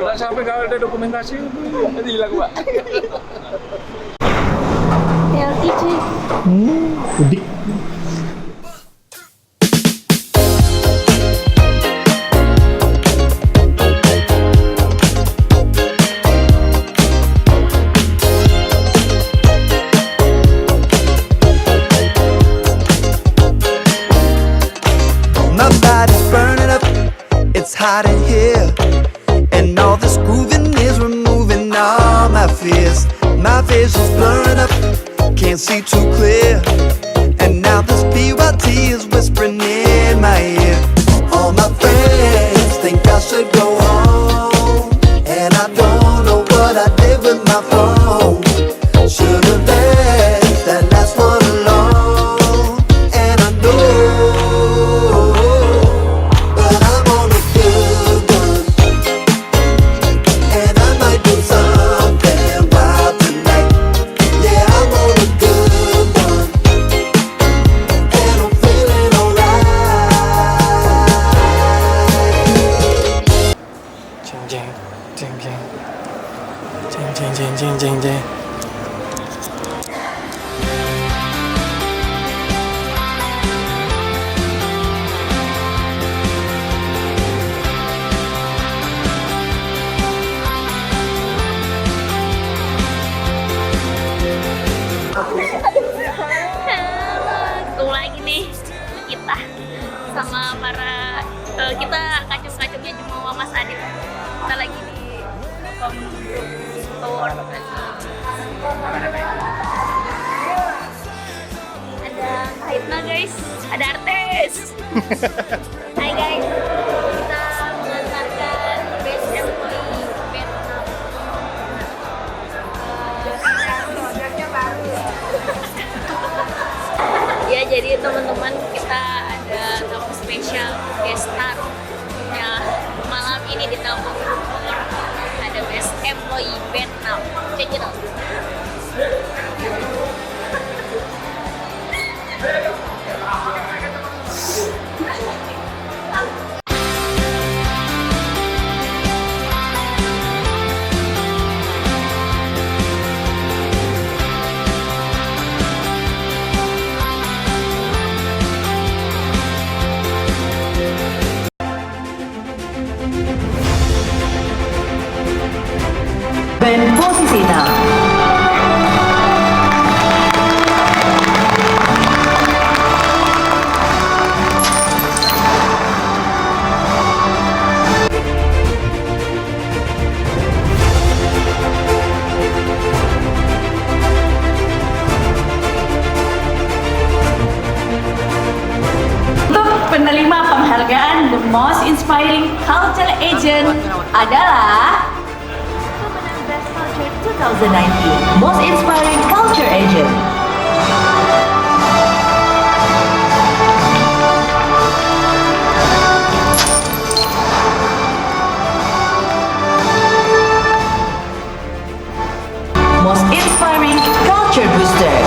Kalau sampai kalau ada dokumentasi nanti hilang Pak. LTG. Udik. My body's burning up, it's hot in here, and all this grooving is removing all my fears. My vision's blurring up, can't see too clear, and now this BYT is whispering in my ear. All my friends think I should go home, and I don't know what I did with my phone. Should've left that last one alone, and I know, but I'm on a good one, and I might do something wild tonight. Yeah, I'm on a good one, and I'm feeling alright. Jeng jeng jeng jeng jeng jeng jeng jeng jeng jeng. Ketemu lagi nih kita sama para kita kacung-kacungnya cuma Mas Adit. Kita lagi di Telkom Tower. Ada Kaitna guys, ada artis. Hai guys, kita mengantarkan best employee Vietnam. Produknya baru ya. Ya, jadi teman-teman kita ada tamu spesial guest star ya malam ini di Telkom Tower. Ada best employee Vietnam. Check it out. Ben posisi 6. Untuk penerima penghargaan The Most Inspiring Culture Agent adalah pemenang Best Culture 2019 Most Inspiring Culture Agent. Most Inspiring Culture Booster.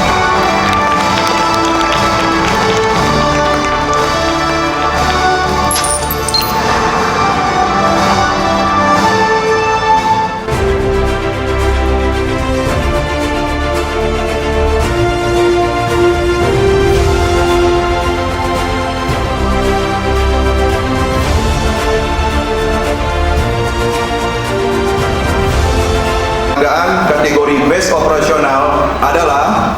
Penghargaan kategori Best Operasional adalah